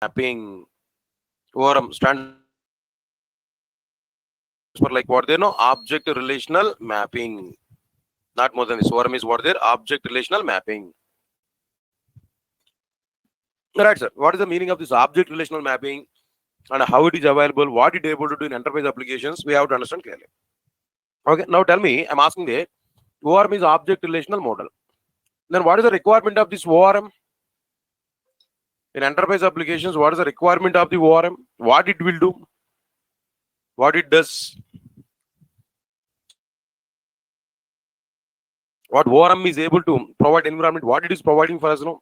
mapping. ORM stands for like what they know, object relational mapping. Not more than this. ORM is what there, object relational mapping. Right, sir. What is the meaning of this object relational mapping and how it is available? What it is able to do in enterprise applications? We have to understand clearly. Okay. Now tell me, I'm asking the ORM is object relational model. Then what is the requirement of this ORM? In enterprise applications, what is the requirement of the ORM? What it will do? What it does? What ORM is able to provide environment? What it is providing for us? No?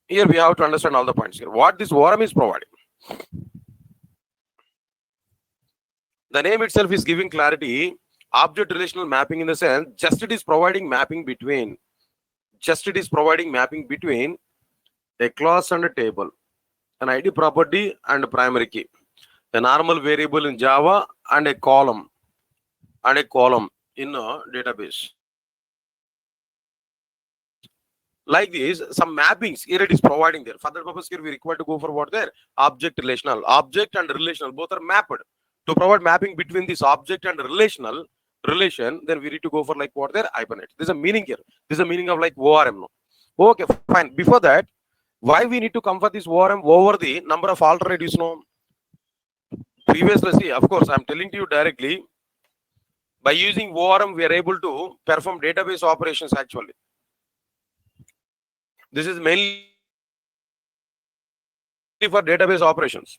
Here we have to understand all the points here. What this ORM is providing. The name itself is giving clarity. Object relational mapping in the sense, just it is providing mapping between. Just it is providing mapping between a class and a table, an ID property and a primary key, a normal variable in Java and a column in a database. Like this, some mappings here it is providing there. For that purpose, here we require to go for what there? Object relational. Object and relational both are mapped. To provide mapping between this object and relational relation, then we need to go for like what there? Hibernate. There's a meaning here. This is a meaning of like ORM. No? Okay, fine. Before that, why we need to come for this ORM over the number of alternatives? No. Previously, see, of course, I'm telling to you directly. By using ORM, we are able to perform database operations actually. This is mainly for database operations.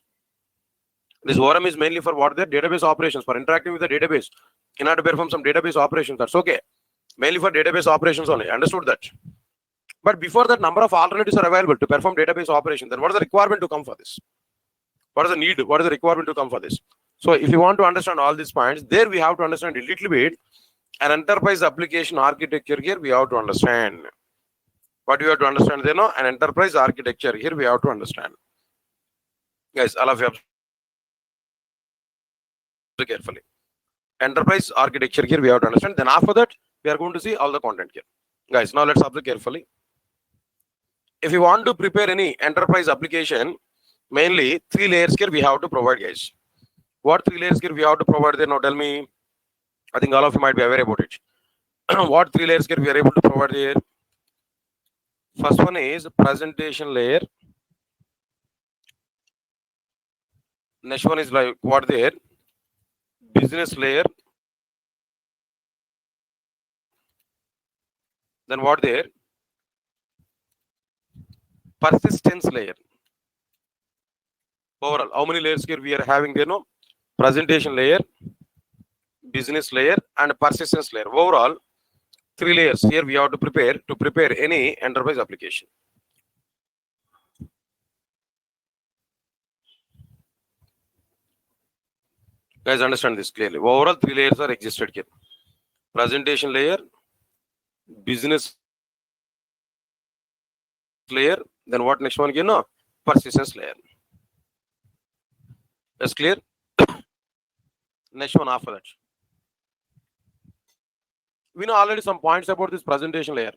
This ORM is mainly for what? The database operations, for interacting with the database in order to perform some database operations. That's okay. Mainly for database operations only. Understood that. But before that, number of alternatives are available to perform database operations. Then what is the requirement to come for this? What is the need? What is the requirement to come for this? So if you want to understand all these points, there we have to understand a little bit an enterprise application architecture here we have to understand. What we have to understand there, no? An enterprise architecture here we have to understand. Guys, all of you carefully. Enterprise architecture here we have to understand. Then after that, we are going to see all the content here. Guys, now let's observe carefully. If you want to prepare any enterprise application, mainly 3 layers here we have to provide, guys. What 3 layers here we have to provide there? Now tell me. I think all of you might be aware about it. What 3 layers here we are able to provide here? First one is presentation layer. Next one is like what there? Business layer. Then what there? Persistence layer. Overall, how many layers here we are having there? No, presentation layer, business layer, and persistence layer. Overall, 3 layers here we have to prepare any enterprise application. Guys, understand this clearly. Overall, 3 layers are existed here. Presentation layer, business layer, then what next one again? No, persistence layer. That's clear. Next one after that. We know already some points about this presentation layer.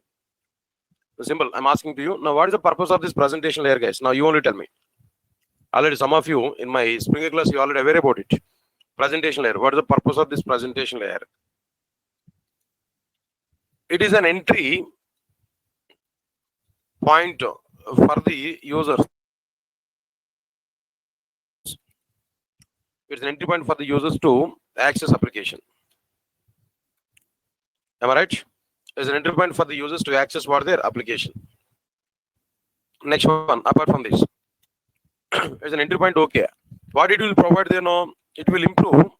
Simple. I'm asking to you now, what is the purpose of this presentation layer, guys? Now you only tell me. Already some of you in my Springer class, you already aware about it. Presentation layer. What is the purpose of this presentation layer? It is an entry point for the users. It's an entry point for the users to access application. Am I right? It's an entry point for the users to access what their application. Next one, apart from this, it's an entry point. Okay, what it will provide there? No, it will improve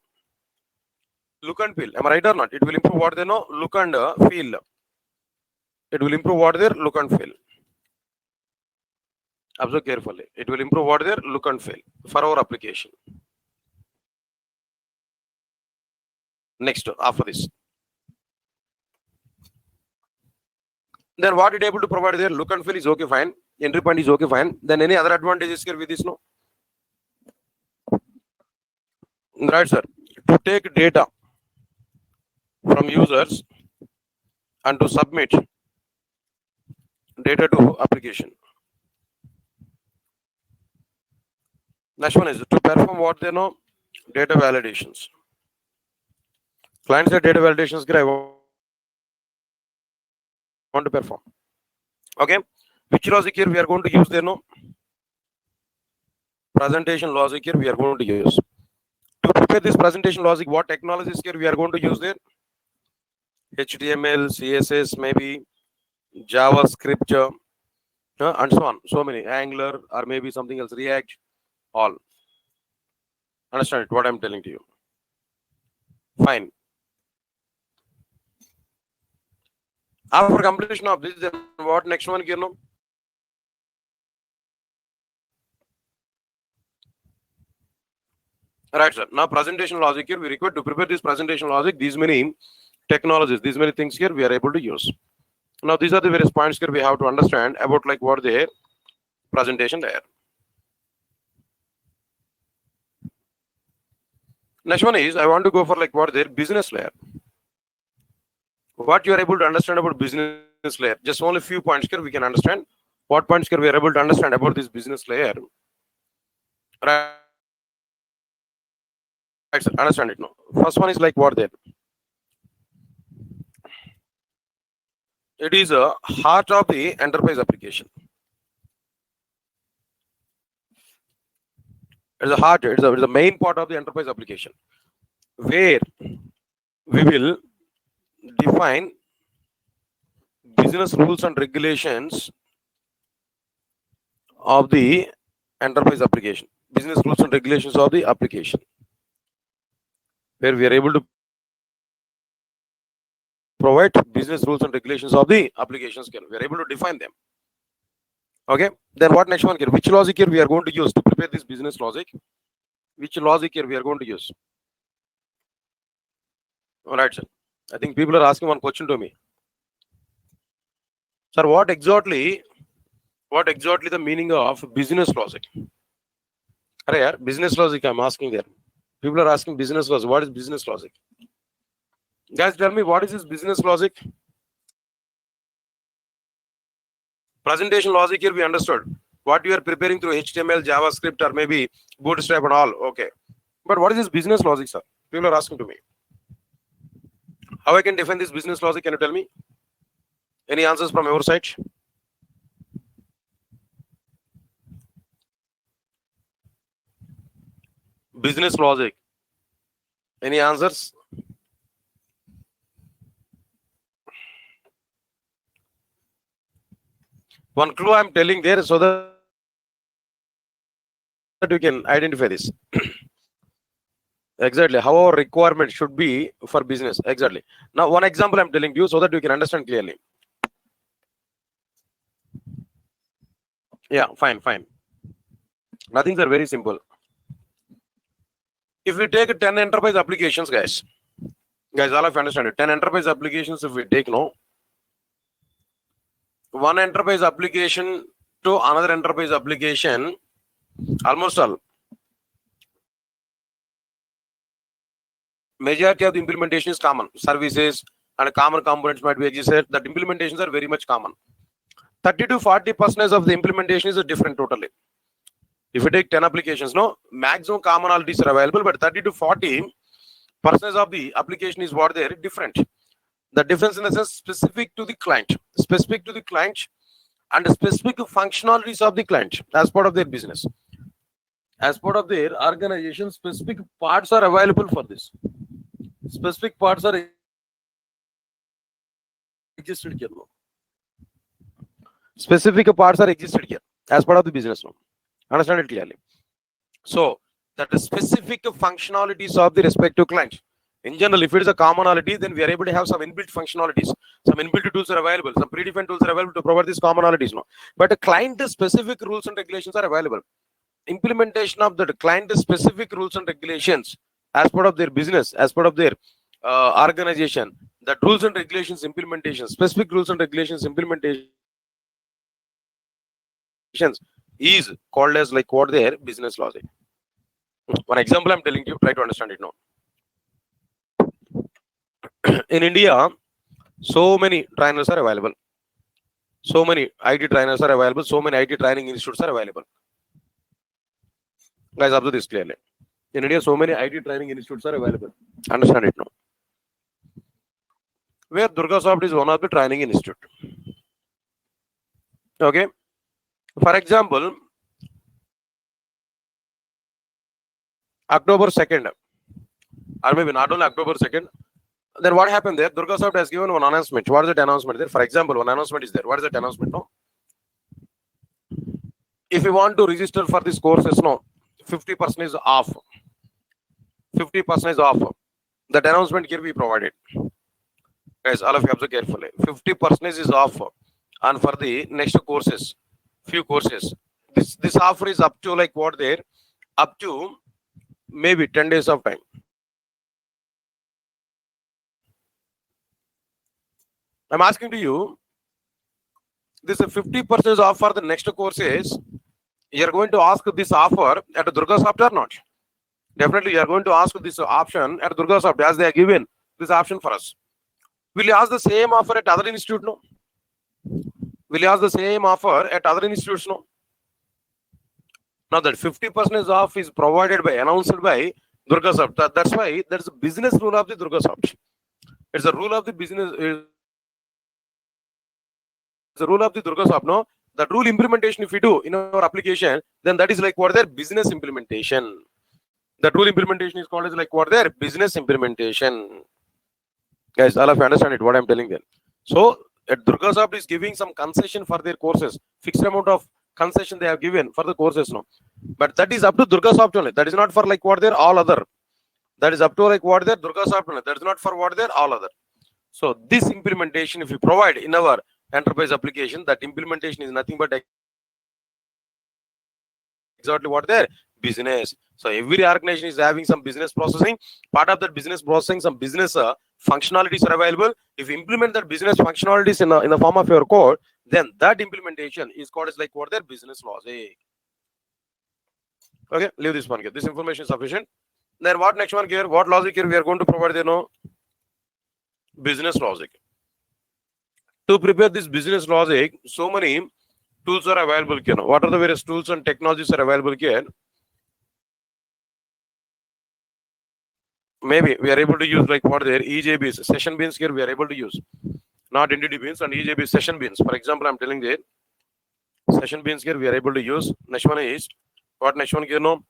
look and feel. Am I right or not? It will improve what they know, look and feel. It will improve what their look and feel. Observe carefully. It will improve what their look and feel for our application. Next, after this, then what it able to provide there? Look and feel is okay, fine. Entry point is okay, fine. Then any other advantages here with this? No, right, sir. To take data from users and to submit data to application. Next one is to perform what they know, data validations. Client side data validations I want to perform. Okay, which logic here we are going to use there? No, presentation logic here we are going to use. To prepare this presentation logic, what technologies here we are going to use there? HTML, CSS, maybe JavaScript, and so on. So many, Angular or maybe something else, React, all. Understand it, what I'm telling to you. Fine. After completion of this, then what next one here? No? Right, sir. Now presentation logic here, we require to prepare this presentation logic, these many technologies, these many things here we are able to use. Now these are the various points here we have to understand about like what the presentation layer. Next one is I want to go for like what their business layer. What you are able to understand about business layer. Just only few points here we can understand. What points here we are able to understand about this business layer. Right. Right, sir. Understand it now. First one is like what there. It is a heart of the enterprise application. It's a heart, it's the main part of the enterprise application, where we will define business rules and regulations of the enterprise application. Business rules and regulations of the application, where we are able to provide business rules and regulations of the applications. We are able to define them. Okay. Then what next one here? Which logic here we are going to use to prepare this business logic? Which logic here we are going to use? All right, sir. I think people are asking one question to me. Sir, what exactly the meaning of business logic? Arey, business logic I'm asking there. People are asking business logic. What is business logic? Guys, tell me what is this business logic? Presentation logic here we understood. What you are preparing through HTML, JavaScript, or maybe Bootstrap and all. Okay. But what is this business logic, sir? People are asking to me. How I can define this business logic? Can you tell me? Any answers from your side? Business logic. Any answers? One clue I'm telling there so that you can identify this. Exactly. How our requirement should be for business. Exactly. Now, one example I'm telling you so that you can understand clearly. Yeah, fine. Nothing, are very simple. If we take 10 enterprise applications, guys, all of you understand it. 10 enterprise applications, if we take one enterprise application to another enterprise application, almost all. Majority of the implementation is common. Services and common components might be existed. That implementations are very much common. 30 to 40% of the implementation is different totally. If you take 10 applications, maximum commonalities are available, but 30 to 40% of the application is what they are different. The difference in the sense specific to the client and the specific functionalities of the client as part of their business. As part of their organization, specific parts are available for this. Specific parts are existed here. Specific parts are existed here as part of the business. Understand it clearly. So that the specific functionalities of the respective client. In general, if it is a commonality, then we are able to have some inbuilt functionalities. Some inbuilt tools are available. Some predefined tools are available to provide these commonalities. But the client-specific rules and regulations are available. Implementation of the client-specific rules and regulations as part of their business, as part of their organization, that rules and regulations implementation, specific rules and regulations implementation is called as like what their business logic. One example I'm telling you, try to understand it now. In India, so many trainers are available. So many IT trainers are available. So many IT training institutes are available. Guys, observe this clearly. In India, so many IT training institutes are available. Understand it now. Where Durgasoft is one of the training institute. Okay. For example, October 2nd, or maybe not only October 2nd, then what happened there? Durgasoft has given one announcement. What is that announcement there? For example, one announcement is there. What is that announcement? No. If you want to register for these courses, no, 50% is off. 50% is off. That announcement here we provided. Guys, all of you observe carefully. 50% is off, and for the next courses, few courses. This offer is up to like what there, up to maybe 10 days of time. I'm asking to you, this 50% is off for the next courses. You are going to ask this offer at Durgasoft or not? Definitely, you are going to ask this option at Durgasoft as they are given this option for us. Will you ask the same offer at other institute? No. Will you ask the same offer at other institutes? No. Now that 50% is off is provided by, announced by Durgasoft. That's why there's a business rule of the Durgasoft. It's a rule of the business. It's a rule of the Durgasoft. No, that rule implementation, if we do in our application, then that is like what their business implementation. That rule implementation is called as like what their business implementation. Guys, all of you understand it, what I'm telling them. So at Durgasoft is giving some concession for their courses, fixed amount of concession they have given for the courses now. But that is up to Durgasoft only. That is not for like what they're all other. That is up to like what they're Durgasoft only. That is not for what they're all other. So this implementation, if we provide in our enterprise application, that implementation is nothing but exactly what their business. So every organization is having some business processing. Part of that business processing, some business functionalities are available. If you implement that business functionalities in the form of your code, then that implementation is called as like what their business logic. Okay, leave this one here. This information is sufficient. Then what next one here? What logic here we are going to provide? You know, business logic. To prepare this business logic, so many tools are available here. What are the various tools and technologies are available here? Maybe we are able to use like what there EJBs, session beans here we are able to use. Not entity beans and EJB session beans. For example, I'm telling there session beans here we are able to use. Next one is what next one here? No,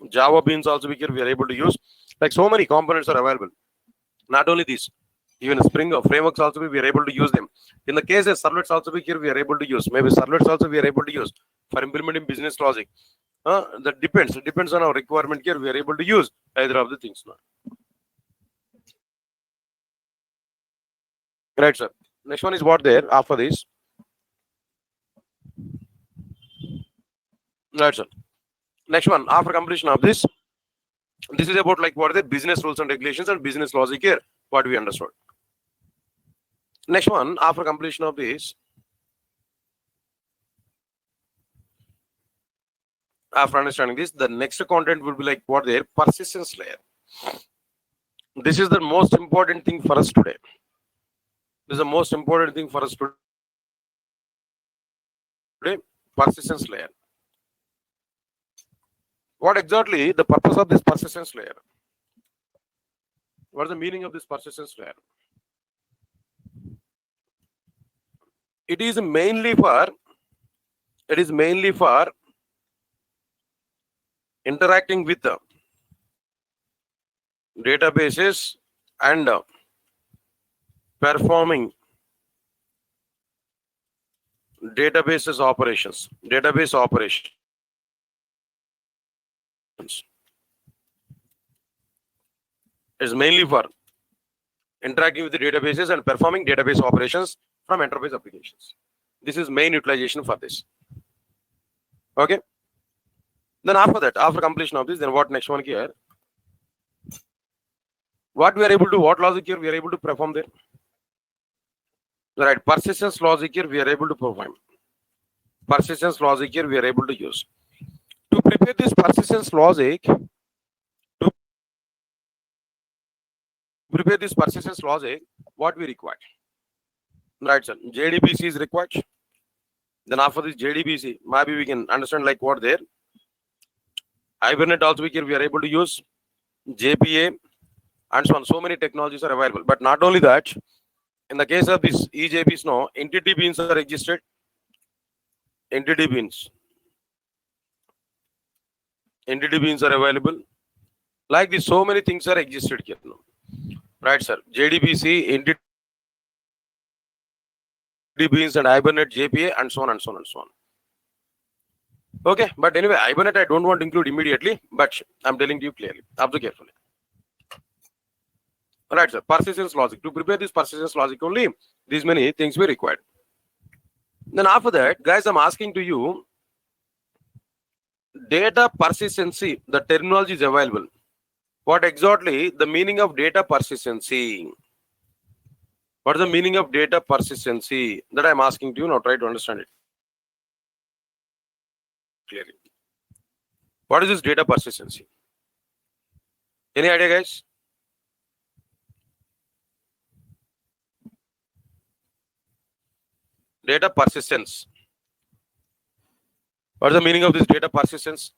Java beans also here we are able to use. Like so many components are available. Not only this, even Spring frameworks also we are able to use them. In the case of servlets also here we are able to use. Maybe servlets also we are able to use for implementing business logic. That depends. It depends on our requirement here. We are able to use either of the things now. Right, sir. Next one is what there after this. Right, sir. Next one after completion of this. This is about like what are the business rules and regulations and business logic here. What we understood. Next one after completion of this. After understanding this, the next content will be like what there persistence layer. This is the most important thing for us today. This is the most important thing for us today. Persistence layer. What exactly the purpose of this persistence layer? What is the meaning of this persistence layer? It is mainly for interacting with the databases and performing database operations. Is mainly for interacting with the databases and performing database operations from enterprise applications. This is main utilization for this. Okay. Then after that, after completion of this, then what next one here? What we are able to, what logic here we are able to perform there? Right, persistence logic here we are able to perform. Persistence logic here we are able to use. To prepare this persistence logic, what we require? Right, sir. JDBC is required. Then after this JDBC, maybe we can understand like what there. Hibernate also we are able to use JPA and so on. So many technologies are available. But not only that, in the case of this EJBs, no, entity beans are existed. Entity beans. Entity beans are available. Like this, so many things are existed here. No? Right, sir. JDBC, entity beans and Hibernate, JPA, and so on and so on and so on. Okay, but anyway, Hibernate I don't want to include immediately, but I'm telling you clearly. Observe carefully. Right, sir. Persistence logic. To prepare this persistence logic only, these many things were required. Then after that, guys, I'm asking to you, data persistency, the terminology is available. What exactly the meaning of data persistency? What is the meaning of data persistency? That I'm asking to you now. Try to understand it clearly. What is this data persistency? Any idea, guys? Data persistence. What is the meaning of this data persistence?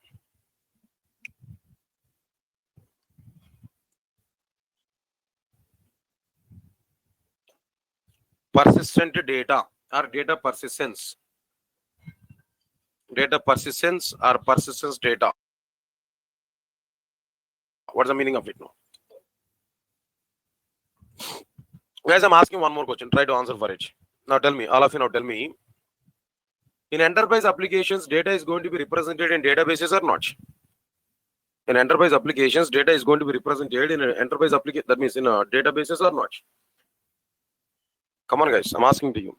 Persistent data or data persistence. Data persistence or persistence data. What's the meaning of it now? Guys, I'm asking one more question. Try to answer for it. Now tell me, all of you now tell me. In enterprise applications, data is going to be represented in databases or not? In enterprise applications, data is going to be represented in an enterprise application. That means in databases or not? Come on, guys. I'm asking to you.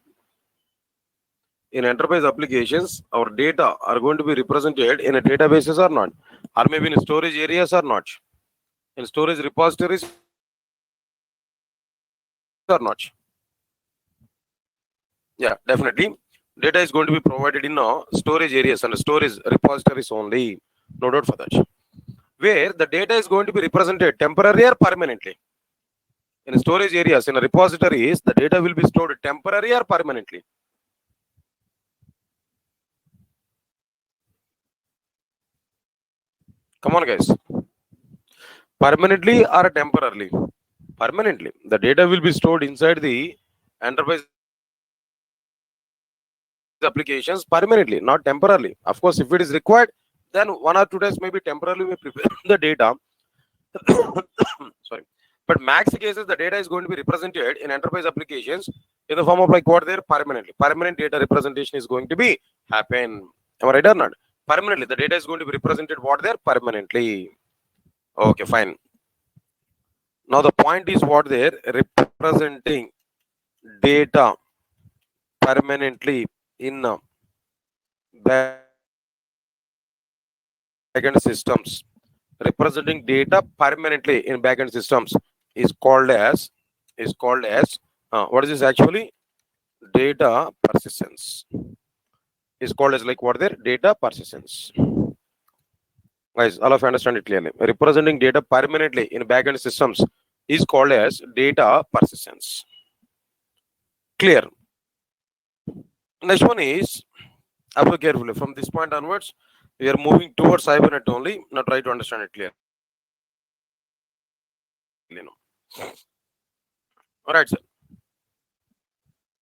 In enterprise applications, our data are going to be represented in a databases or not? Or maybe in storage areas or not? In storage repositories or not? Yeah, definitely. Data is going to be provided in storage areas and storage repositories only. No doubt for that. Where the data is going to be represented temporarily or permanently. In storage areas, in repositories, the data will be stored temporarily or permanently. Come on, guys. Permanently or temporarily? Permanently. The data will be stored inside the enterprise applications permanently, not temporarily. Of course, if it is required, then 1 or 2 days maybe temporarily we prepare the data. Sorry. But max cases, the data is going to be represented in enterprise applications in the form of like what there permanently. Permanent data representation is going to be happen. Am I right or not? Permanently, the data is going to be represented what there permanently. Okay, fine. Now the point is what there representing data permanently in backend systems. Representing data permanently in backend systems is called as what is this actually? Data persistence. Is called as like what there? Data persistence. Guys, all of you understand it clearly. Representing data permanently in backend systems is called as data persistence. Clear. Next one is, observe carefully. From this point onwards, we are moving towards Hibernate only. Now try to understand it clearly. All right, sir.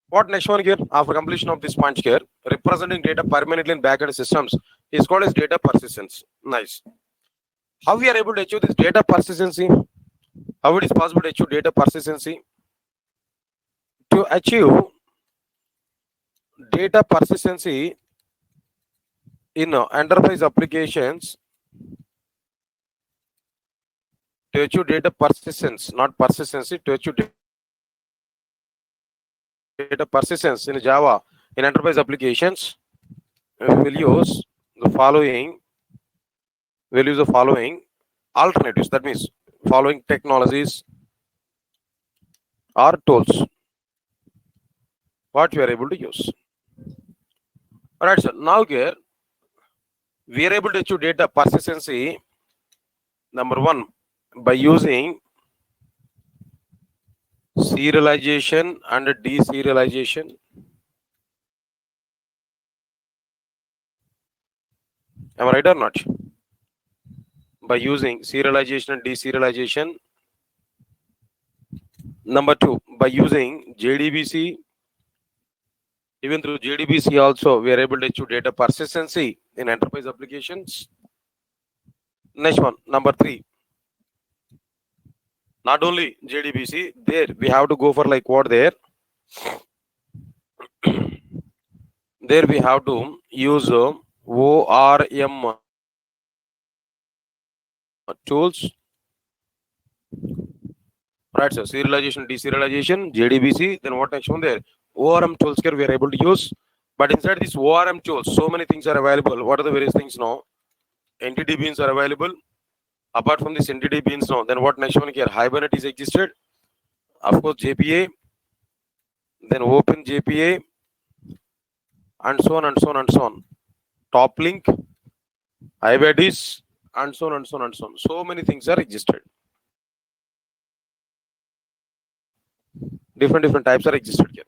What next one here? After completion of this point here, representing data permanently in backend systems is called as data persistence. Nice. How we are able to achieve this data persistency? How it is possible to achieve data persistency? To achieve data persistency in enterprise applications, to achieve data persistence, not persistency, to achieve data persistence in Java in enterprise applications, we will use the following. We'll use the following alternatives. That means following technologies or tools. What we are able to use. All right, sir. Now here we are able to achieve data persistency. Number one, by using serialization and deserialization. Am I right or not? by using serialization and deserialization. Number 2, by using JDBC. Even through JDBC also, we are able to achieve data persistency in enterprise applications. Next one, number 3. Not only JDBC, there we have to go for like what there. There we have to use ORM tools. Right, so serialization, deserialization, JDBC. Then what next one there? ORM tools here we are able to use. But inside these ORM tools, so many things are available. What are the various things now? Entity beans are available. Apart from this entity beans now, then what next one here? Hibernate is existed. Of course, JPA. Then open JPA. And so on and so on and so on. Top link, IBDs, and so on and so on and so on. So many things are existed. Different types are existed here.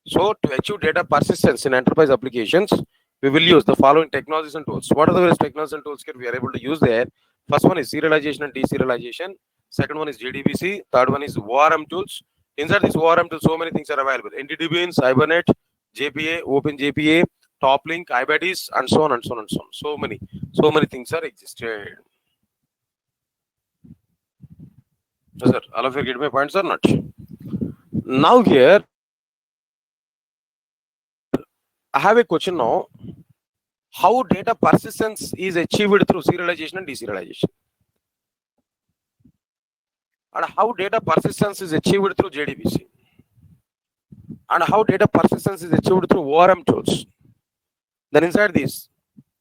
So to achieve data persistence in enterprise applications, we will use the following technologies and tools. What are the various technologies and tools here we are able to use there? First one is serialization and deserialization. Second one is JDBC. Third one is ORM tools. Inside this ORM tools, so many things are available. Entity beans, Hibernate, JPA, Open JPA, Top Link, IBDs, and so on and so on and so on. So many things are existed. Yes, sir. All of you get my points or not? Now here, I have a question now. How data persistence is achieved through serialization and deserialization? And how data persistence is achieved through JDBC? And how data persistence is achieved through ORM tools? Then inside this,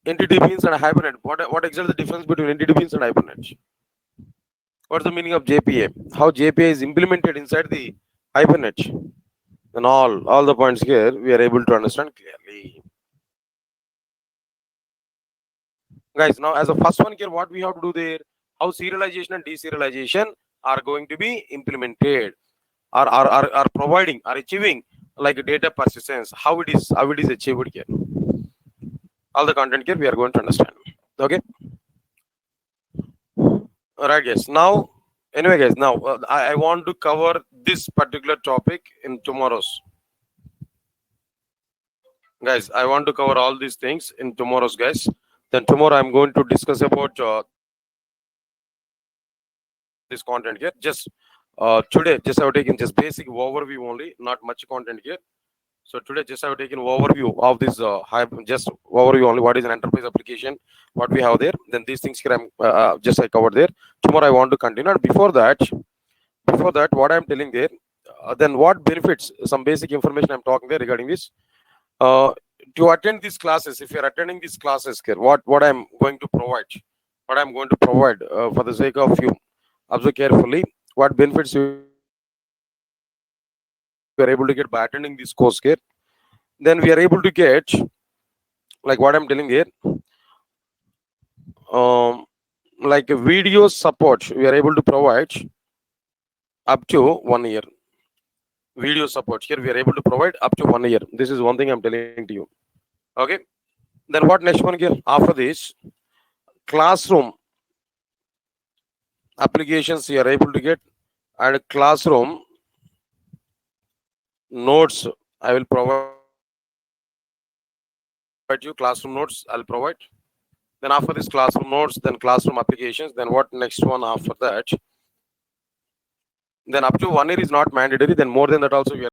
entity beans and Hibernate. What exactly the difference between entity beans and Hibernate? What's the meaning of JPA? How JPA is implemented inside the Hibernate? And all the points here we are able to understand clearly. Guys, now as a first one here, what we have to do there? How serialization and deserialization are going to be implemented, are providing, are achieving like data persistence. How it is achieved here. All the content here we are going to understand. Okay. All right, guys. Now, anyway, guys. Now I want to cover this particular topic in tomorrow's. Guys, I want to cover all these things in tomorrow's, guys. Then tomorrow I'm going to discuss about this content here. Just today, just I have taken just basic overview only, not much content here. So today, just I have taken overview of this just overview only. What is an enterprise application? What we have there? Then these things here I'm just I covered there. Tomorrow I want to continue. And before that, what I'm telling there, then what benefits? Some basic information I'm talking there regarding this. To attend these classes, if you're attending these classes here, what I'm going to provide, for the sake of you, observe carefully what benefits you are able to get by attending this course here. Then we are able to get, like what I'm telling here, like a video support we are able to provide up to 1 year. Video support here we are able to provide up to 1 year. This is one thing I'm telling to you. Okay. Then what next one here? After this, classroom applications you are able to get, and classroom notes I will provide you. Classroom notes I'll provide. Then after this classroom notes, then classroom applications. Then what next one after that? Then up to 1 year is not mandatory. Then more than that also we are